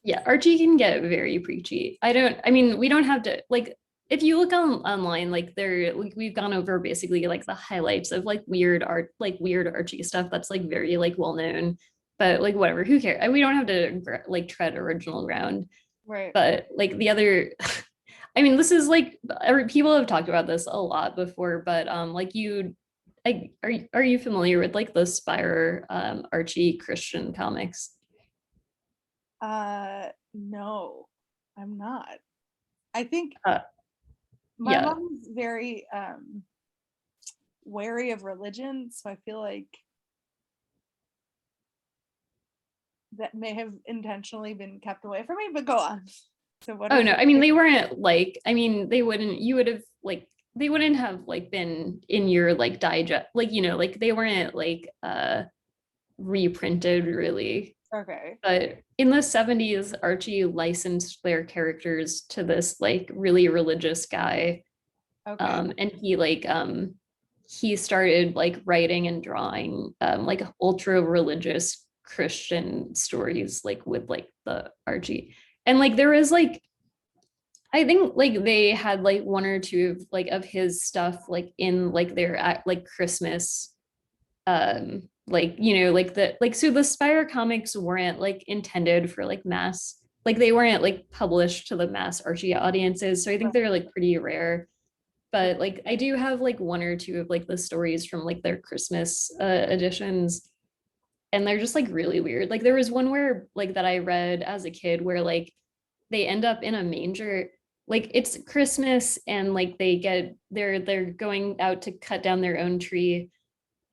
Yeah, Archie can get very preachy. I mean, we don't have to like if you look online, like there like we've gone over basically like the highlights of like weird art, like weird Archie stuff that's like very like well known, but like whatever, who cares? We don't have to like tread original ground. Right. But like the other I mean, this is like people have talked about this a lot before, but like are you familiar with like the Spire Archie Christian comics? No, I'm not. I think Uh, my yeah. mom's very wary of religion, so I feel like that may have intentionally been kept away from me, but go on. So what Oh are no, the I mean they weren't like I mean they wouldn't you would have like they wouldn't have like been in your like digest like like they weren't like reprinted really. okay. But in the 70s, Archie licensed their characters to this like really religious guy. Okay. And he started like writing and drawing like ultra religious Christian stories like with like the Archie. And like there was like I think like they had like one or two of like of his stuff like in like their like Christmas like like the like so the Spire comics weren't like intended for like mass like they weren't like published to the mass Archie audiences, so I think they're like pretty rare. But like I do have like one or two of like the stories from like their Christmas editions, and they're just like really weird. Like there was one where like that I read as a kid where like they end up in a manger, like it's Christmas and like they're going out to cut down their own tree,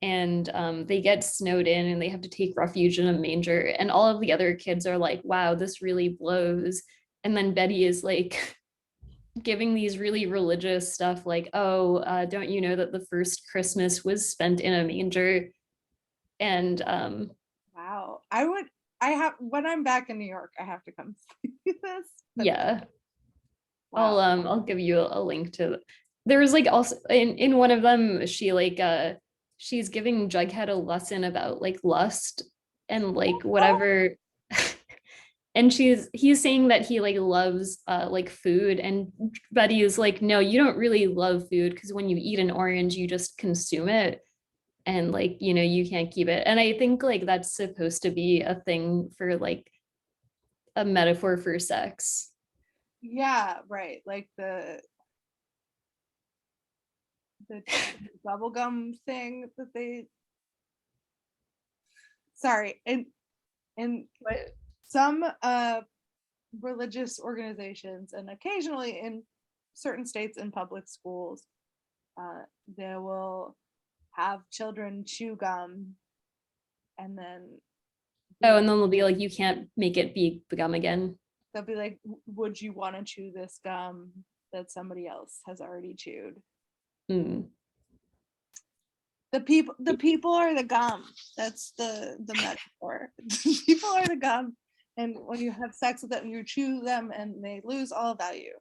and they get snowed in and they have to take refuge in a manger, and all of the other kids are like, wow, this really blows. And then Betty is like giving these really religious stuff like, oh, don't you know that the first Christmas was spent in a manger? And Wow. I have when I'm back in New York, I have to come see this. But yeah, wow. I'll give you a link to. There was like also in one of them she like she's giving Jughead a lesson about like lust and like Oh, whatever. And he's saying that he like loves like food, and Betty is like, no, you don't really love food, because when you eat an orange you just consume it, and like you can't keep it. And I think like that's supposed to be a thing for like a metaphor for sex. yeah, right. Like the bubblegum thing that they sorry, and But some religious organizations and occasionally in certain states in public schools, they will have children chew gum and then be oh, like, and then they'll be like, you can't make it be gum again. they'll be like, would you want to chew this gum that somebody else has already chewed? Mm. The people are the gum. That's the metaphor. People are the gum, and when you have sex with them, you chew them, and they lose all value.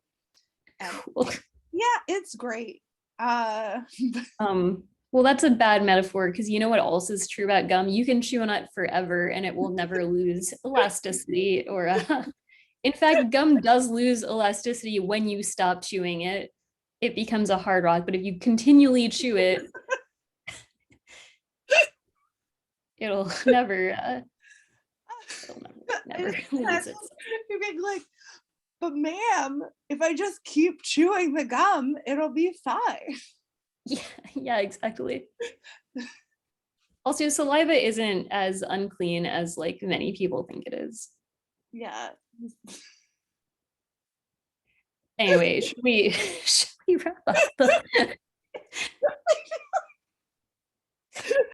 And Cool. yeah, it's great. Uh, Well, that's a bad metaphor, because you know what else is true about gum? You can chew on it forever and it will never lose elasticity or in fact, gum does lose elasticity when you stop chewing it. It becomes a hard rock, but if you continually chew it, it'll never it'll never lose that's its. you get like, but ma'am, if I just keep chewing the gum, it'll be fine. Yeah, yeah, exactly. Also, saliva isn't as unclean as like many people think it is. Yeah. Anyway, should we wrap up the